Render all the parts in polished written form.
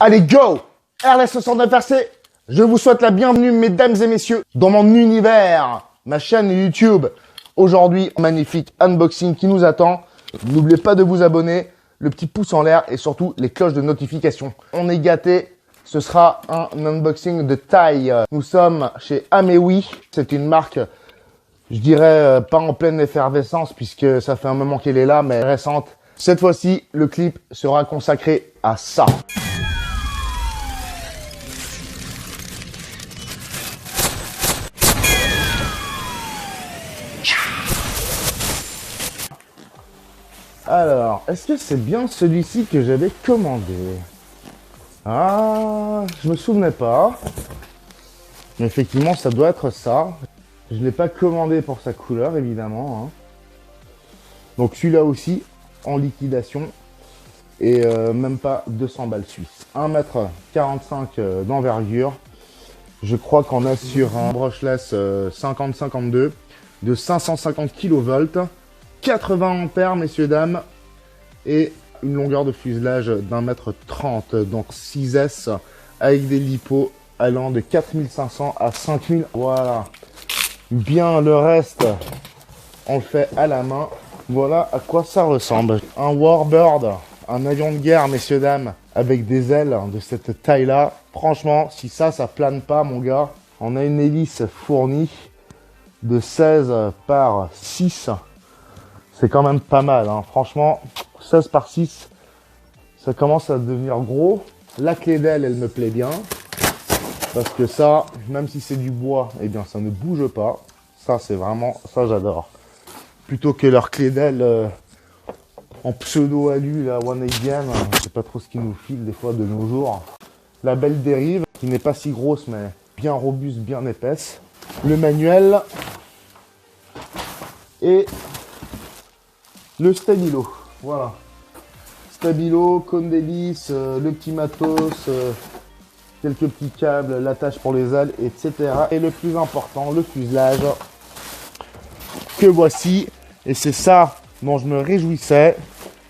Allez, go! RLS69RC, je vous souhaite la bienvenue, mesdames et messieurs, dans mon univers, ma chaîne YouTube. Aujourd'hui, magnifique unboxing qui nous attend. N'oubliez pas de vous abonner, le petit pouce en l'air et surtout les cloches de notification. On est gâtés, ce sera un unboxing de taille. Nous sommes chez Amewi, c'est une marque, je dirais, pas en pleine effervescence puisque ça fait un moment qu'elle est là, mais récente. Cette fois-ci, le clip sera consacré à ça. Alors, est-ce que c'est bien celui-ci que j'avais commandé? Ah, je me souvenais pas. Mais effectivement, ça doit être ça. Je ne l'ai pas commandé pour sa couleur, évidemment. Donc celui-là aussi, en liquidation. Et même pas 200 balles suisses. 1m45 d'envergure. Je crois qu'on a sur un brushless 50-52 de 550 kV. 80 ampères, messieurs, dames, et une longueur de fuselage d'1m30, donc 6S, avec des lipos allant de 4500 à 5000. Voilà. Bien le reste, on le fait à la main. Voilà à quoi ça ressemble. Un Warbird, un avion de guerre, messieurs, dames, avec des ailes de cette taille-là. Franchement, si ça plane pas, mon gars, on a une hélice fournie de 16 par 6. C'est quand même pas mal, hein. Franchement, 16 par 6, ça commence à devenir gros. La clé d'aile, elle me plaît bien. Parce que ça, même si c'est du bois, eh bien, ça ne bouge pas. Ça, c'est vraiment, ça, j'adore. Plutôt que leur clé d'aile en pseudo-alu, la One Again, je sais pas trop ce qu'ils nous filent des fois de nos jours. La belle dérive, qui n'est pas si grosse, mais bien robuste, bien épaisse. Le manuel. Et le stabilo, voilà. Stabilo, cône d'hélice, le petit matos, quelques petits câbles, l'attache pour les ailes, etc. Et le plus important, le fuselage, que voici. Et c'est ça dont je me réjouissais,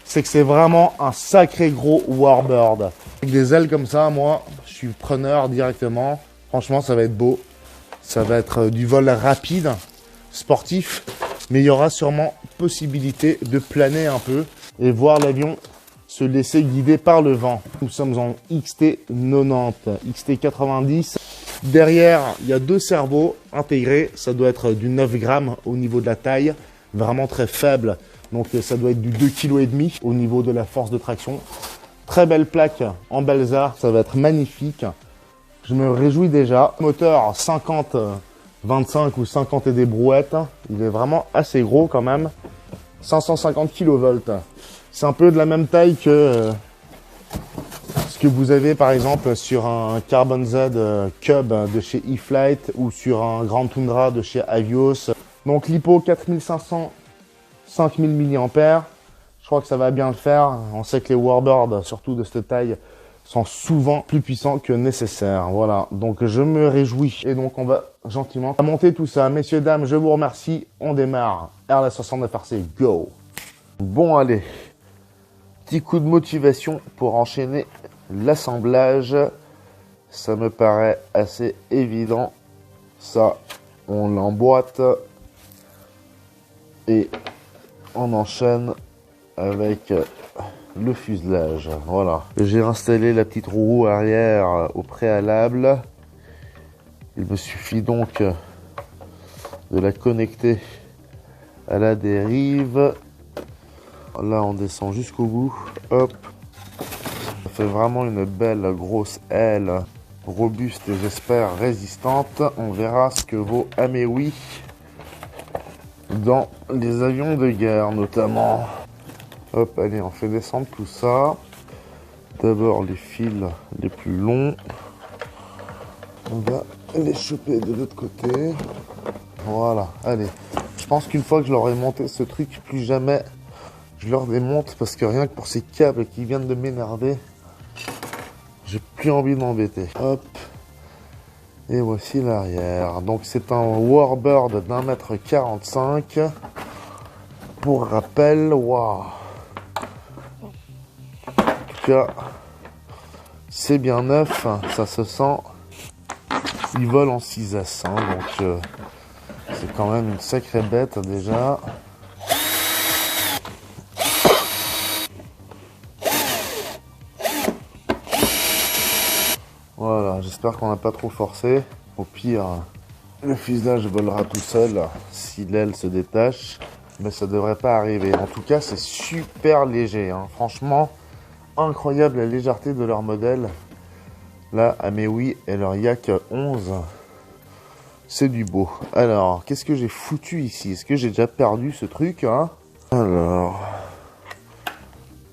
c'est que c'est vraiment un sacré gros Warbird. Avec des ailes comme ça, moi, je suis preneur directement. Franchement, ça va être beau. Ça va être du vol rapide, sportif. Mais il y aura sûrement possibilité de planer un peu et voir l'avion se laisser guider par le vent. Nous sommes en XT90, XT90. Derrière, il y a deux cerveaux intégrés. Ça doit être du 9 grammes au niveau de la taille, vraiment très faible. Donc ça doit être du 2,5 kg au niveau de la force de traction. Très belle plaque en balsa, ça va être magnifique. Je me réjouis déjà. Moteur 50 25 ou 50 et des brouettes, il est vraiment assez gros quand même, 550 kV. C'est un peu de la même taille que ce que vous avez par exemple sur un Carbon Z Cub de chez E-Flight ou sur un Grand Tundra de chez Avios. Donc l'hypo 4500, 5000 mAh, je crois que ça va bien le faire. On sait que les Warbirds, surtout de cette taille, sont souvent plus puissants que nécessaire. Voilà, donc je me réjouis. Et donc on va gentiment monter tout ça. Messieurs, dames, je vous remercie. On démarre. RLS69RC, go! Bon, allez. Petit coup de motivation pour enchaîner l'assemblage. Ça me paraît assez évident. Ça, on l'emboîte. Et on enchaîne avec le fuselage. Voilà. J'ai installé la petite roue arrière au préalable. Il me suffit donc de la connecter à la dérive. Là, on descend jusqu'au bout. Hop. Ça fait vraiment une belle grosse aile robuste et j'espère résistante. On verra ce que vaut Amewi dans les avions de guerre notamment. Hop, allez, on fait descendre tout ça. D'abord les fils les plus longs. On va les choper de l'autre côté. Voilà, allez. Je pense qu'une fois que je leur ai monté ce truc, plus jamais je leur démonte parce que rien que pour ces câbles qui viennent de m'énerver, j'ai plus envie de m'embêter. Hop. Et voici l'arrière. Donc c'est un Warbird d'1m45. Pour rappel, waouh. En tout cas, C'est bien neuf, ça se sent. Il vole en 6S, hein, donc c'est quand même une sacrée bête déjà. Voilà, j'espère qu'on n'a pas trop forcé. Au pire, le fuselage volera tout seul si l'aile se détache. Mais ça devrait pas arriver. En tout cas, c'est super léger, hein. Franchement, incroyable la légèreté de leur modèle. Là, à Mewi et leur Yak 11, c'est du beau. Alors, qu'est-ce que j'ai foutu ici? Est-ce que j'ai déjà perdu ce truc, hein? Alors,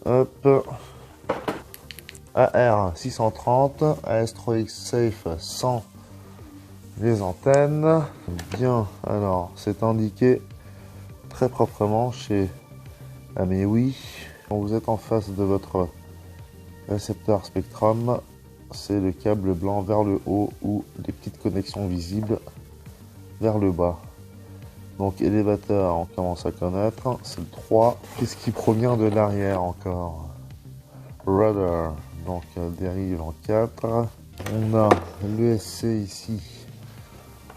hop, AR 630, AS3X Safe 100, les antennes. Bien, alors, c'est indiqué très proprement chez Amewi. Quand vous êtes en face de votre récepteur Spectrum, c'est le câble blanc vers le haut ou les petites connexions visibles vers le bas. Donc élévateur, on commence à connaître, c'est le 3. Qu'est-ce qui provient de l'arrière encore? Rudder, donc dérive en 4. On a l'ESC ici,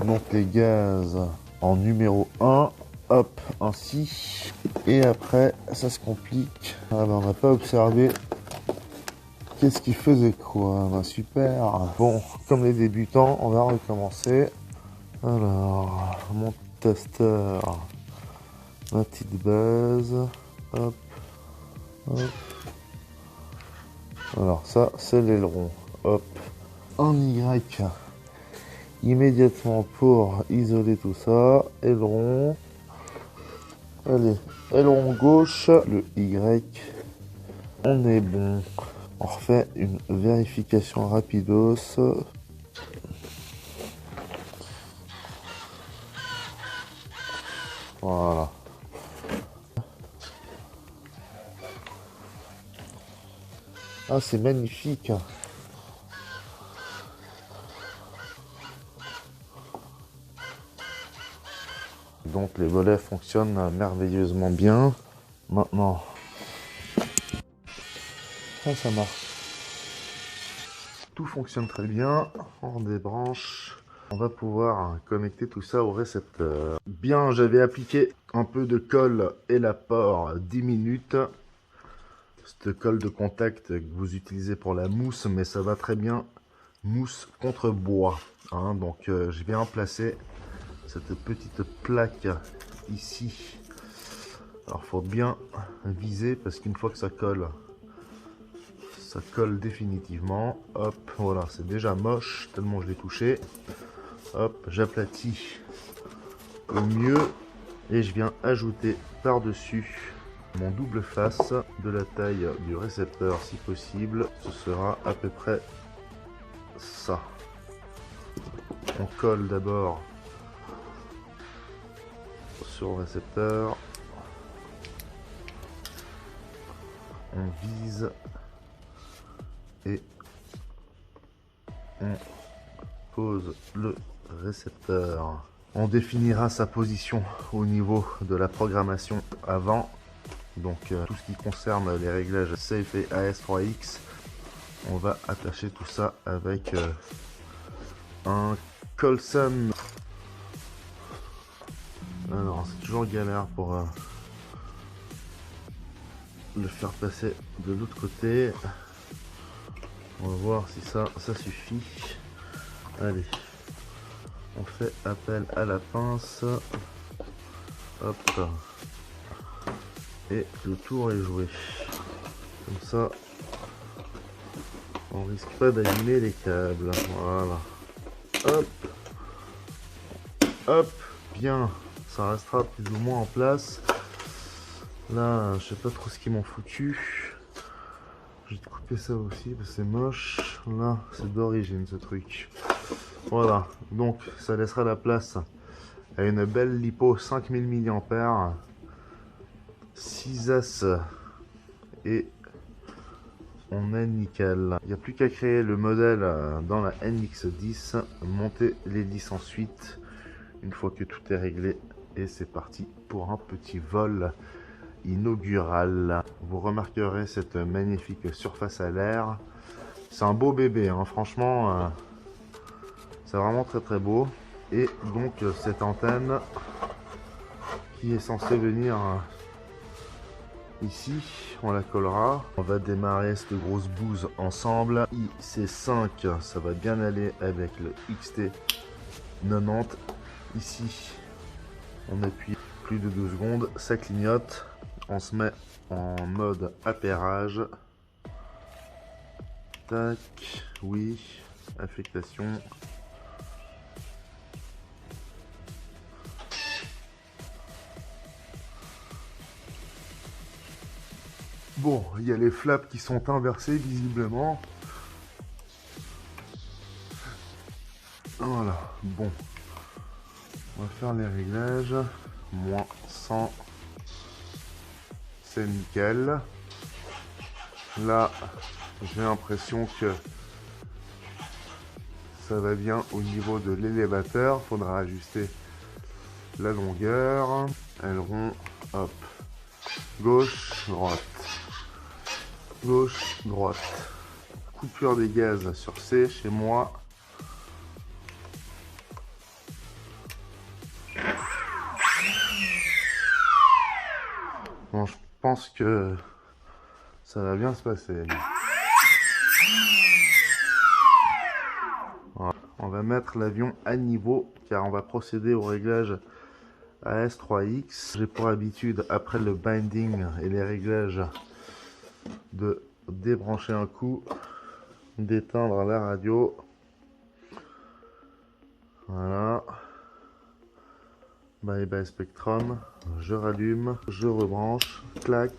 donc les gaz en numéro 1. Hop, ainsi. Et après, ça se complique. Ah ben, on n'a pas observé qu'est-ce qu'il faisait quoi. Ben, super. Bon, comme les débutants, on va recommencer. Alors, mon testeur, ma petite base. Hop, hop. Alors ça, c'est l'aileron. Hop, un Y. Immédiatement pour isoler tout ça. Aileron. Allez, aileron gauche, le Y. On est bon. On refait une vérification rapidos. Voilà. Ah, c'est magnifique. Donc les volets fonctionnent merveilleusement bien. Maintenant, ça marche. Tout fonctionne très bien. On débranche. On va pouvoir connecter tout ça au récepteur. Bien, j'avais appliqué un peu de colle et l'apport 10 minutes. Cette colle de contact que vous utilisez pour la mousse, mais ça va très bien mousse contre bois. Hein, donc j'ai bien placé cette petite plaque ici. Alors faut bien viser parce qu'une fois que ça colle définitivement. Hop, voilà, c'est déjà moche tellement je l'ai touché. Hop, j'aplatis au mieux et je viens ajouter par-dessus mon double face de la taille du récepteur si possible. Ce sera à peu près ça. On colle d'abord sur le récepteur. On vise et on pose le récepteur. On définira sa position au niveau de la programmation avant. Donc tout ce qui concerne les réglages Safe et AS3X, on va attacher tout ça avec un Colson. Alors c'est toujours galère pour le faire passer de l'autre côté. On va voir si ça suffit. Allez, on fait appel à la pince. Hop. Et le tour est joué. Comme ça, on risque pas d'abîmer les câbles. Voilà. Hop. Hop. Bien. Ça restera plus ou moins en place. Là, je sais pas trop ce qu'ils m'ont foutu. Je vais te couper ça aussi parce que c'est moche. Là, c'est d'origine ce truc. Voilà. Donc, ça laissera la place à une belle lipo 5000 mAh. 6 As et on est nickel. Il n'y a plus qu'à créer le modèle dans la NX10, monter l'hélice ensuite une fois que tout est réglé et c'est parti pour un petit vol inaugural. Vous remarquerez cette magnifique surface à l'air C'est un beau bébé, hein. Franchement, c'est vraiment très très beau. Et donc cette antenne qui est censée venir ici, on la collera. On va démarrer cette grosse bouse ensemble. IC5, ça va bien aller avec le XT90. Ici, on appuie plus de 2 secondes, ça clignote. On se met en mode appairage. Tac, oui, affectation. Bon, il y a les flaps qui sont inversés visiblement. Voilà, bon. On va faire les réglages. Moins 100. C'est nickel. Là, j'ai l'impression que ça va bien au niveau de l'élévateur. Faudra ajuster la longueur. Aileron, hop. Gauche, droite. Gauche, droite. Coupure des gaz sur C chez moi. Bon, je pense que ça va bien se passer. Voilà. On va mettre l'avion à niveau car on va procéder au réglage AS3X. J'ai pour habitude, après le binding et les réglages, de débrancher un coup, d'éteindre la radio. Voilà. Bye bye Spectrum. Je rallume, je rebranche, clac.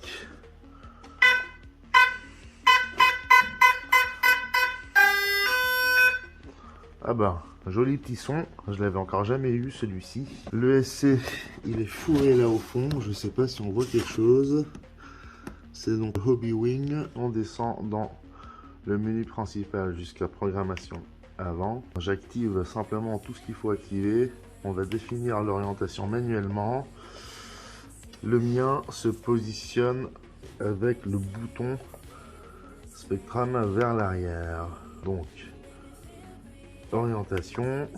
Ah bah, joli petit son, je l'avais encore jamais eu celui-ci. Le SC, il est fourré là au fond, je sais pas si on voit quelque chose. C'est donc Hobby Wing, on descend dans le menu principal jusqu'à programmation avant. J'active simplement tout ce qu'il faut activer, on va définir l'orientation manuellement. Le mien se positionne avec le bouton Spectrum vers l'arrière. Donc, orientation,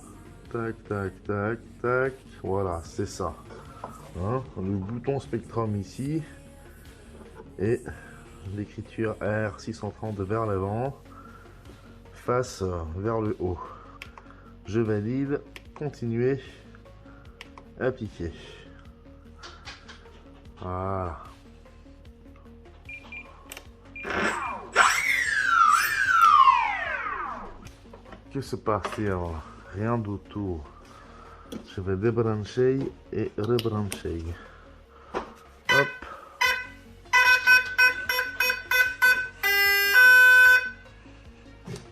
tac, tac, tac, tac, voilà, c'est ça. Hein, le bouton Spectrum ici, et l'écriture R630 vers l'avant, face vers le haut. Je valide, continuer, appliquer. Voilà. Que se passe-t-il? Rien d'autour. Je vais débrancher et rebrancher. Hop.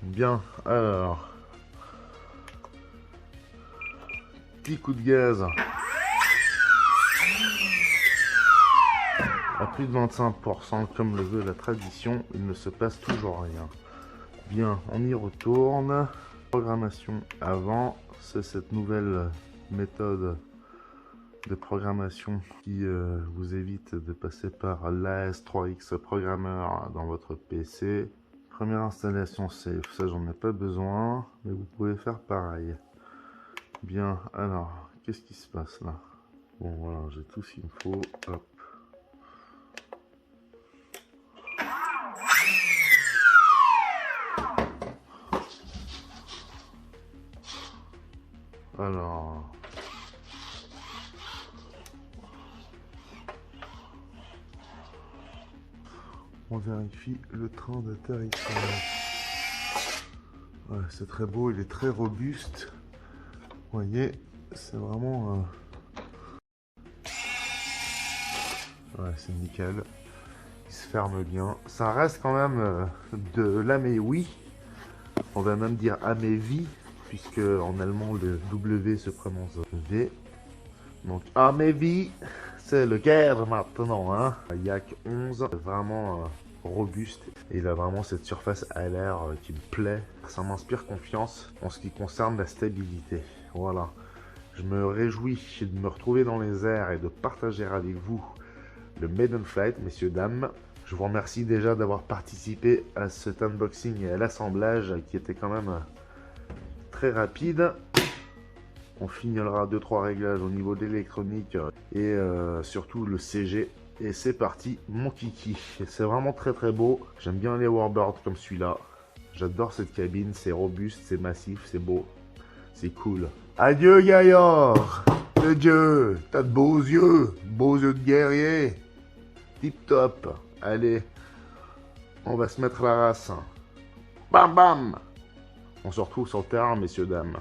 Bien, alors. Petit coup de gaz. À plus de 25%, comme le veut la tradition, il ne se passe toujours rien. Bien, on y retourne. Programmation avant, c'est cette nouvelle méthode de programmation qui vous évite de passer par l'AS3X Programmer dans votre PC. Première installation safe, ça j'en ai pas besoin, mais vous pouvez faire pareil. Bien, alors, qu'est-ce qui se passe là? Bon voilà, j'ai tout ce qu'il me faut, hop. Alors, on vérifie le train d'atterrissage. Ouais, c'est très beau, il est très robuste. Vous voyez, c'est vraiment... Ouais, c'est nickel. Il se ferme bien. Ça reste quand même de l'Amewi. On va même dire Amevi, puisque en allemand le W se prononce V. Donc Amevi, c'est le guerre maintenant. Hein. Yak 11, vraiment robuste. Et il a vraiment cette surface à l'air qui me plaît. Ça m'inspire confiance en ce qui concerne la stabilité. Voilà. Je me réjouis de me retrouver dans les airs et de partager avec vous le Maiden Flight, messieurs, dames. Je vous remercie déjà d'avoir participé à cet unboxing et à l'assemblage qui était quand même très rapide. On finira 2-3 réglages au niveau de l'électronique et surtout le CG. Et c'est parti, mon kiki. C'est vraiment très très beau. J'aime bien les Warbirds comme celui-là. J'adore cette cabine, c'est robuste, c'est massif, c'est beau. C'est cool. Adieu Gaillard. Adieu. T'as de beaux yeux de guerrier. Tip top. Allez, on va se mettre la race. Bam bam. On se retrouve sur terre, messieurs, dames.